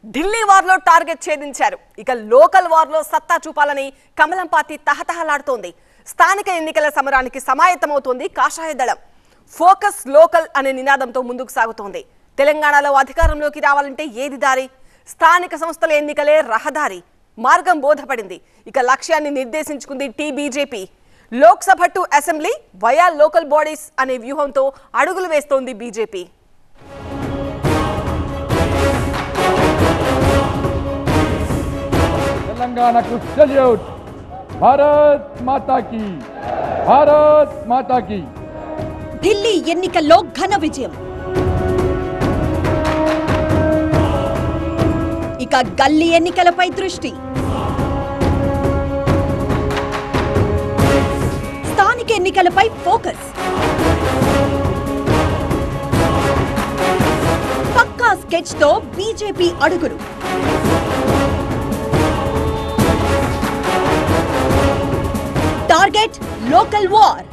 Delhi వార్లో target ఛేదించారు. ఇక local వార్లో సత్తా చూపాలని కమలం పార్టీ తహతహలాడుతోంది. స్థానిక ఎన్నికల సమరానికి సమాయత్తమవుతోంది కాషాయ దళం. ఫోకస్ లోకల్ అనే నినాదంతో ముందుకు సాగుతోంది. తెలంగాణలో అధికారంలోకి రావాలంటే ఏది దారి? స్థానిక సంస్థల ఎన్నికలే రహదారి. మార్గం బోధపడింది. ఇక లక్ష్యాన్ని నిర్దేశించుకుంది BJP. Lok Sabha to assembly via local bodies అనే వ్యూహంతో అడుగులు వేస్తోంది బీజేపీ. తెలంగాణకు సెల్యూట్. భారత్ మాతా కీ, భారత్ మాతా కీ. ఢిల్లీ ఎన్నికల్లో ఘన విజయం. ఇక గల్లీ ఎన్నికలపై దృష్టి. స్థానిక ఎన్నికలపై ఫోకస్. పక్కా స్కెచ్ తో బీజేపీ అడుగులు. Target local war.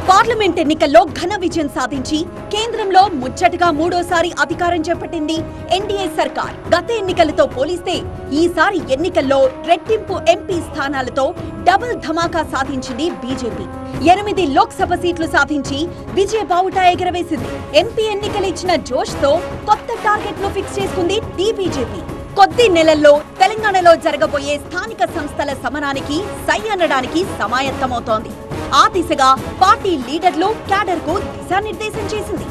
పార్లమెంట్ ఎన్నికల్లో ఘన విజయం సాధించి కేంద్రంలో ముచ్చటగా మూడోసారి అధికారం చేపట్టింది ఎన్డీఏ సర్కార్. గత ఎన్నికలతో పోలిస్తే ఈసారి ఎన్నికల్లో రెట్టింపు ఎంపీ స్థానాలతో డబుల్ ధమాకా సాధించింది బీజేపీ. 8 లోక్సభ సీట్లు సాధించి విజయ బావుటా ఎగరవేసింది. ఎంపీ ఎన్నికలు ఇచ్చిన జోష్ తో కొత్త టార్గెట్ ను ఫిక్స్ చేసుకుంది బీజేపీ. కొద్ది నెలల్లో తెలంగాణలో జరగబోయే స్థానిక సంస్థల సమరానికి సై అనడానికి సమాయత్తమవుతోంది. ఆ దిశగా పార్టీ లీడర్లు క్యాడర్ కు దిశానిర్దేశం చేసింది.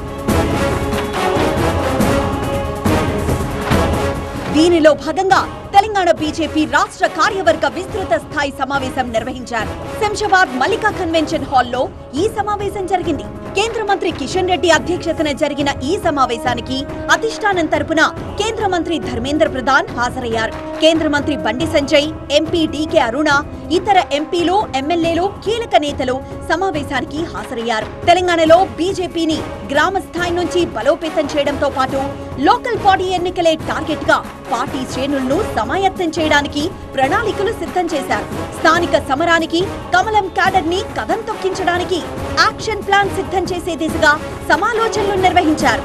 దీనిలో భాగంగా తెలంగాణ బీజేపీ రాష్ట్ర కార్యవర్గ విస్తృత స్థాయి సమావేశం నిర్వహించారు. శంషాబాద్ మల్లికా కన్వెన్షన్ హాల్లో ఈ సమావేశం జరిగింది. కేంద్ర మంత్రి కిషన్ రెడ్డి అధ్యక్షతన జరిగిన ఈ సమావేశానికి అధిష్టానం తరపున కేంద్ర మంత్రి ధర్మేంద్ర ప్రధాన్ హాజరయ్యారు. కేంద్ర మంత్రి బండి సంజయ్, ఎంపీ డీకే అరుణ, ఇతర ఎంపీలు, ఎమ్మెల్యేలు, కీలక నేతలు సమావేశానికి హాజరయ్యారు. తెలంగాణలో బీజేపీని గ్రామ స్థాయి నుంచి బలోపేతం చేయడంతో పాటు లోకల్ బాడీ ఎన్నికలే టార్గెట్ గా పార్టీ శ్రేణులను సమాయత్తం చేయడానికి ప్రణాళికలు సిద్ధం చేశారు. స్థానిక సమరానికి కమలం క్యాడర్ ని కదం తొక్కించడానికి యాక్షన్ ప్లాన్ సిద్ధం చేసే దిశగా సమాలోచనలు నిర్వహించారు.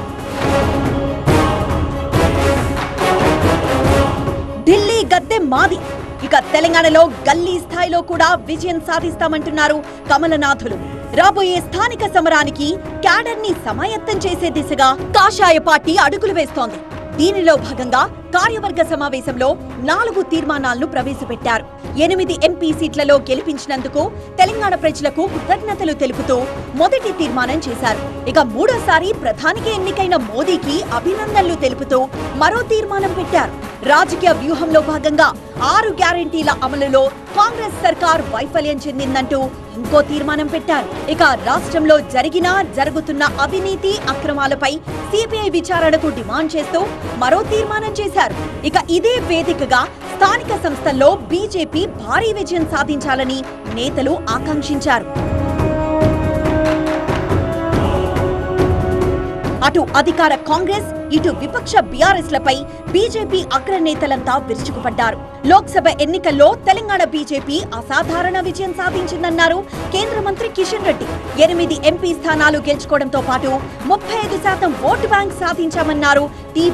ఢిల్లీ గద్దె మాది. ఇక తెలంగాణలో గల్లీ స్థాయిలో కూడా విజయం సాధిస్తామంటున్నారు కమలనాథులు. రాబోయే స్థానిక సమరానికి క్యాడర్ ని సమాయత్తం చేసే దిశగా కాషాయ పార్టీ అడుగులు వేస్తోంది. దీనిలో భాగంగా కార్యవర్గ సమావేశంలో 4 తీర్మానాలను ప్రవేశపెట్టారు. 8 ఎంపీ సీట్లలో గెలిపించినందుకు తెలంగాణ ప్రజలకు కృతజ్ఞతలు తెలుపుతూ మొదటి తీర్మానం చేశారు. ఇక మూడోసారి ప్రధానికి ఎన్నికైన మోదీకి అభినందనలు తెలుపుతూ మరో తీర్మానం పెట్టారు. రాజకీయ వ్యూహంలో భాగంగా 6 గ్యారెంటీల అమలులో కాంగ్రెస్ సర్కార్ వైఫల్యం చెందిందంటూ ఇంకో తీర్మానం పెట్టారు. ఇక రాష్ట్రంలో జరుగుతున్న అవినీతి అక్రమాలపై సిబిఐ విచారణకు డిమాండ్ చేస్తూ మరో తీర్మానం చేశారు. ఇక ఇదే వేదికగా స్థానిక సంస్థల్లో బీజేపీ భారీ విజయం సాధించాలని నేతలు ఆకాంక్షించారు. అటు అధికార కాంగ్రెస్, ఇటు విపక్ష బీఆర్ఎస్ లపై బీజేపీ అగ్రనేతలంతా విరుచుకుపడ్డారు. లోక్సభ ఎన్నికల్లో తెలంగాణ బీజేపీ అసాధారణ విజయం సాధించిందన్నారు కేంద్ర మంత్రి కిషన్ రెడ్డి. 8 ఎంపీ స్థానాలు గెలుచుకోవడంతో పాటు 35% ఓటు బ్యాంక్ సాధించామన్నారు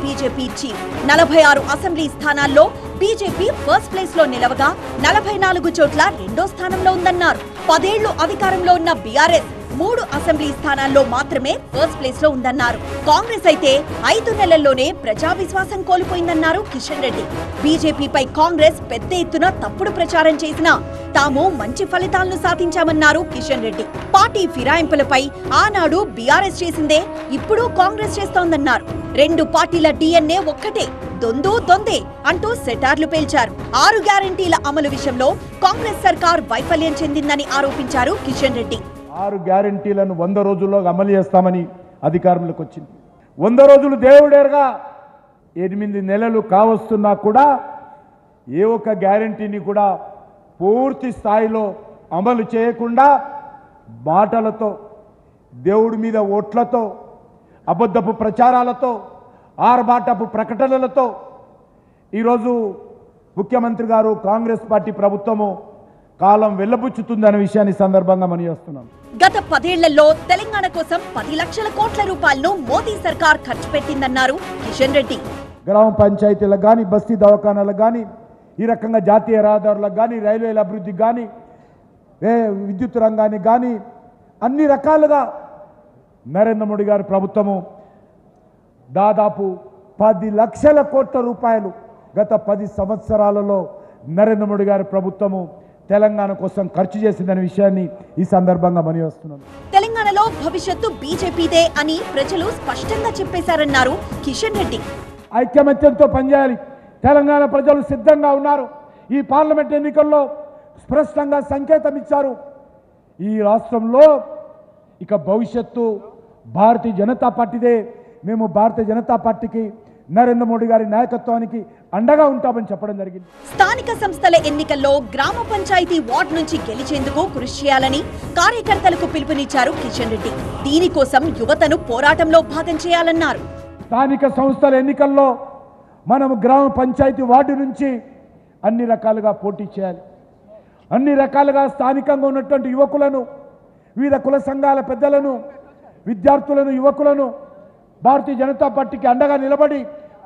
బీజేపీ చీఫ్. 46 అసెంబ్లీ స్థానాల్లో బీజేపీ ఫస్ట్ ప్లేస్ లో నిలవగా 44 చోట్ల రెండో స్థానంలో ఉందన్నారు. 10 ఏళ్లు అధికారంలో ఉన్న బీఆర్ఎస్ 3 అసెంబ్లీ స్థానాల్లో మాత్రమే ఫస్ట్ ప్లేస్ లో ఉందన్నారు. కాంగ్రెస్ అయితే 5 నెలల్లోనే ప్రజా విశ్వాసం కోల్పోయిందన్నారు కిషన్ రెడ్డి. బీజేపీపై కాంగ్రెస్ పెద్ద ఎత్తున తప్పుడు ప్రచారం చేసినా తాము మంచి ఫలితాలను సాధించామన్నారు కిషన్ రెడ్డి. పార్టీ ఫిరాయింపులపై ఆనాడు బీఆర్ఎస్ చేసిందే ఇప్పుడు కాంగ్రెస్ చేస్తోందన్నారు. 2 పార్టీల డిఎన్ఏ ఒక్కటే, దొందే అంటూ సెటార్లు పేల్చారు. 6 గ్యారెంటీల అమలు విషయంలో కాంగ్రెస్ సర్కార్ వైఫల్యం చెందిందని ఆరోపించారు కిషన్ రెడ్డి. 6 గ్యారెంటీలను 100 రోజుల్లో అమలు చేస్తామని అధికారంలోకి వచ్చింది. 100 రోజులు దేవుడేరుగా 8 నెలలు కావస్తున్నా కూడా ఏ ఒక్క గ్యారెంటీని కూడా పూర్తి స్థాయిలో అమలు చేయకుండా మాటలతో, దేవుడి మీద ఓట్లతో, అబద్ధపు ప్రచారాలతో, ఆర్భాటపు ప్రకటనలతో ఈరోజు ముఖ్యమంత్రి గారు, కాంగ్రెస్ పార్టీ ప్రభుత్వము కాలం వెళ్ళబుచ్చుతుందనే విషయాన్ని సందర్భంగా మనం చేస్తున్నాం. గత 10 ఏళ్లలో తెలంగాణ కోసం 10 లక్షల కోట్ల రూపాయలను మోదీ సర్కార్ ఖర్చు పెట్టిందన్నారు కిషన్ రెడ్డి. గ్రామ పంచాయతీలకు కానీ, బస్తీ దవాఖానాలకు కానీ, ఈ రకంగా జాతీయ రహదారులకు కానీ, రైల్వేల అభివృద్ధికి కానీ, విద్యుత్ రంగానికి కానీ అన్ని రకాలుగా నరేంద్ర మోడీ గారి ప్రభుత్వము దాదాపు 10 లక్షల కోట్ల రూపాయలు గత 10 సంవత్సరాలలో నరేంద్ర మోడీ గారి ప్రభుత్వము తెలంగాణ కోసం ఖర్చు చేసిందనే విషయాన్ని ఈ సందర్భంగా మనవిస్తున్నాను. తెలంగాణలో భవిష్యత్తు బీజేపీదే అని ప్రజలు స్పష్టంగా చెప్పేశారన్నారు కిషన్ రెడ్డి. ఐక్యమత్యంతో పనిచేయాలి. తెలంగాణ ప్రజలు సిద్ధంగా ఉన్నారు. ఈ పార్లమెంట్ ఎన్నికల్లో స్పష్టంగా సంకేతం ఇచ్చారు. ఈ రాష్ట్రంలో ఇక భవిష్యత్తు భారతీయ జనతా పార్టీదే. మేము భారతీయ జనతా పార్టీకి, నరేంద్ర మోడీ గారి నాయకత్వానికి అండగా ఉంటామని చెప్పడం జరిగింది. స్థానిక సంస్థల ఎన్నికల్లో గ్రామ పంచాయతీ వార్డు నుంచి గెలిచేందుకు కృషి చేయాలని కార్యకర్తలకు పిలుపునిచ్చారు కిషన్ రెడ్డి. దీనికోసం యువతను పోరాటంలో భాగం చేయాలన్నారు. స్థానిక సంస్థల ఎన్నికల్లో మనం గ్రామ పంచాయతీ వార్డు నుంచి అన్ని రకాలుగా పోటీ చేయాలి. అన్ని రకాలుగా స్థానికంగా ఉన్నటువంటి యువకులను, వివిధ కుల సంఘాల పెద్దలను, విద్యార్థులను, యువకులను భారతీయ జనతా పార్టీకి అండగా నిలబడి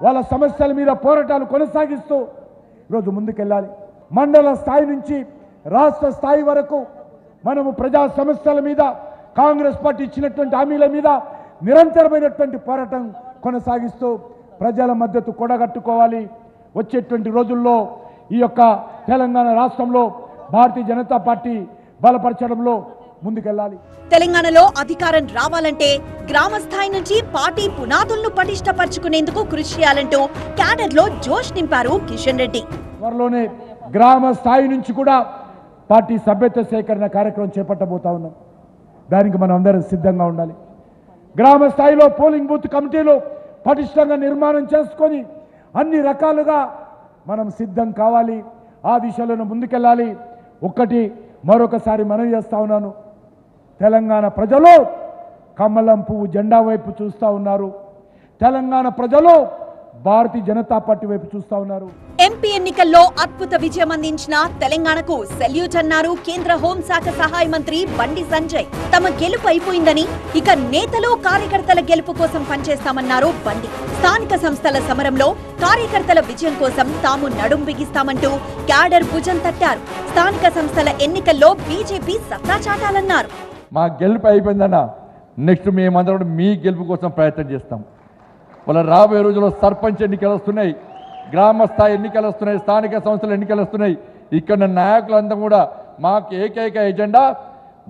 వాళ్ళ సమస్యల మీద పోరాటాలు కొనసాగిస్తూ ఈరోజు ముందుకెళ్ళాలి. మండల స్థాయి నుంచి రాష్ట్ర స్థాయి వరకు మనము ప్రజా సమస్యల మీద, కాంగ్రెస్ పార్టీ ఇచ్చినటువంటి హామీల మీద నిరంతరమైనటువంటి పోరాటం కొనసాగిస్తూ ప్రజల మద్దతు కూడగట్టుకోవాలి. వచ్చేటువంటి రోజుల్లో ఈ యొక్క తెలంగాణ రాష్ట్రంలో భారతీయ జనతా పార్టీ బలపరచడంలో ముందుకెళ్ళాలి. తెలంగాణలో అధికారం రావాలంటే గ్రామ స్థాయి నుంచి పార్టీ పునాదులను పటిష్టపరచుకునేందుకు కృషి చేయాలంటూ క్యాడర్ లో జోష్ నింపారు కిషన్ రెడ్డి. త్వరలోనే గ్రామ స్థాయి నుంచి కూడా పార్టీ సభ్యత్వ సేకరణ కార్యక్రమం చేపట్టబోతా ఉన్నాం. దానికి మనం అందరం సిద్ధంగా ఉండాలి. గ్రామ స్థాయిలో పోలింగ్ బూత్ కమిటీలు పటిష్టంగా నిర్మాణం చేసుకొని అన్ని రకాలుగా మనం సిద్ధం కావాలి. ఆ దిశలో ముందుకెళ్ళాలి. ఒక్కటి మరొకసారి మనవి చేస్తా ఉన్నాను, తెలంగాణ ప్రజలు కమలం పువ్వు జెండా వైపు చూస్తూ ఉన్నారు. తెలంగాణ ప్రజలు భారతీయ జనతా పార్టీ వైపు చూస్తూ ఉన్నారు. ఎంపీ ఎన్నికల్లో అద్భుత విజయం అందించిన తెలంగాణకు సెల్యూట్ అన్నారు కేంద్ర హోంశాఖ సహాయ మంత్రి బండి సంజయ్. తమ గెలుపు అయిపోయిందని, ఇక నేతలు కార్యకర్తల గెలుపు కోసం పనిచేస్తామన్నారు బండి. స్థానిక సంస్థల సమరంలో కార్యకర్తల విజయం కోసం తాము నడుం బిగిస్తామంటూ క్యాడర్ భుజం తట్టారు. స్థానిక సంస్థల ఎన్నికల్లో బీజేపీ సత్తా చాటాలన్నారు. మా గెలుపు అయిపోయిందన్న, నెక్స్ట్ మేమందరం మీ గెలుపు కోసం ప్రయత్నం చేస్తాం. వాళ్ళ రాబోయే రోజుల్లో సర్పంచ్ ఎన్నికలు వస్తున్నాయి, గ్రామ స్థాయి ఎన్నికలు వస్తున్నాయి, స్థానిక సంస్థల ఎన్నికలు వస్తున్నాయి. ఇక్కడ నాయకులంతా కూడా మాకు ఏకైక ఎజెండా,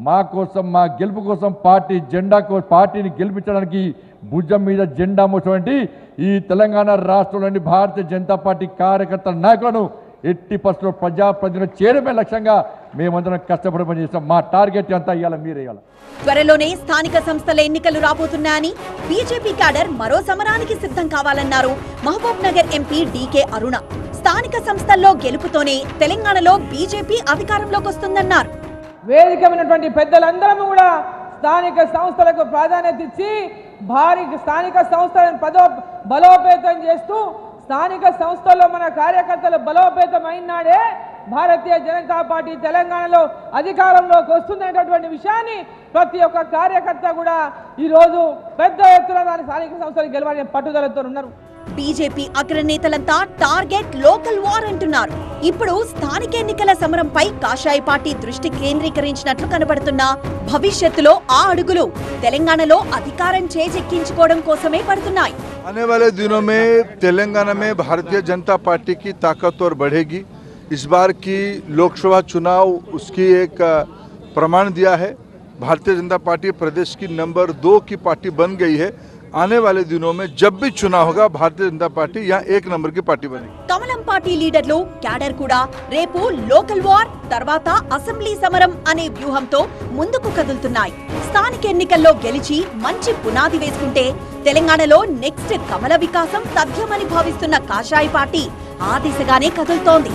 మా కోసం, మా గెలుపు కోసం, పార్టీ జెండా, పార్టీని గెలిపించడానికి భుజం మీద జెండా మోసినటువంటి ఈ తెలంగాణ రాష్ట్రంలోని భారతీయ జనతా పార్టీ కార్యకర్తల నాయకులను 80% ప్రజాప్రతినిధులు చేరమే లక్ష్యంగా మేమందరం కష్టపడి పనిచేస్తాం. మా టార్గెట్ అంతా ఇవ్వాలి, మీరే ఇవ్వాలి. త్వరలోనే స్థానిక సంస్థల ఎన్నికలు రాబోతున్నాయని బీజేపీ క్యాడర్ మరో సమరానికి సిద్ధం కావాలన్నారు మహబూబ్ నగర్ ఎంపీ డీకే అరుణ. స్థానిక సంస్థల్లో గెలుపుతోనే తెలంగాణలో బీజేపీ అధికారంలోకి వస్తుందన్నారు. వేదికమైనటువంటి పెద్దలందరూ కూడా స్థానిక సంస్థలకు ప్రాధాన్యత ఇచ్చి భారీ స్థానిక సంస్థలను బలోపేతం చేస్తూ స్థానిక సంస్థల్లో మన కార్యకర్తలు బలోపేతం అయినాడే భారతీయ జనతా పార్టీ తెలంగాణలో అధికారంలోకి వస్తుందనేటటువంటి విషయాన్ని ప్రతి ఒక్క కార్యకర్త కూడా ఈరోజు పెద్ద ఎత్తున దాని స్థానిక సంస్థలు గెలవాలనే పట్టుదలతో ఉన్నారు. బీజేపీ అగ్రనేతలంతా టార్గెట్ లోకల్ వార్ అంటున్నారు. ఇప్పుడు స్థానిక ఎన్నికల సమరంపై కాషాయ పార్టీ దృష్టి కేంద్రీకరించినట్లు కనబడుతున్న భవిష్యత్తులో ఆ అడుగులు తెలంగాణలో అధికారం చేజెక్కించుకోవడం కోసమే పడుతున్నాయి. आने वाले दिनों में तेलंगाना में भारतीय जनता पार्टी की ताकत और बढ़ेगी. इस बार की लोकसभा चुनाव उसकी एक प्रमाण दिया है. भारतीय जनता पार्टी प्रदेश की नंबर 2 की पार्टी बन गई है. आने वाले दिनों में जब भी चुनाव होगा भारतीय जनता पार्टी यहाँ 1 नंबर की पार्टी बनेगी. కమలం పార్టీ లీడర్లు క్యాడర్ కూడా రేపు లోకల్ వార్ తర్వాత అసెంబ్లీ సమరం అనే వ్యూహంతో ముందుకు కదులుతున్నాయి. స్థానిక ఎన్నికల్లో గెలిచి మంచి పునాది వేసుకుంటే తెలంగాణలో నెక్స్ట్ కమల వికాసం తథ్యమని భావిస్తున్న కాషాయ పార్టీ ఆ దిశగానే కదులుతోంది.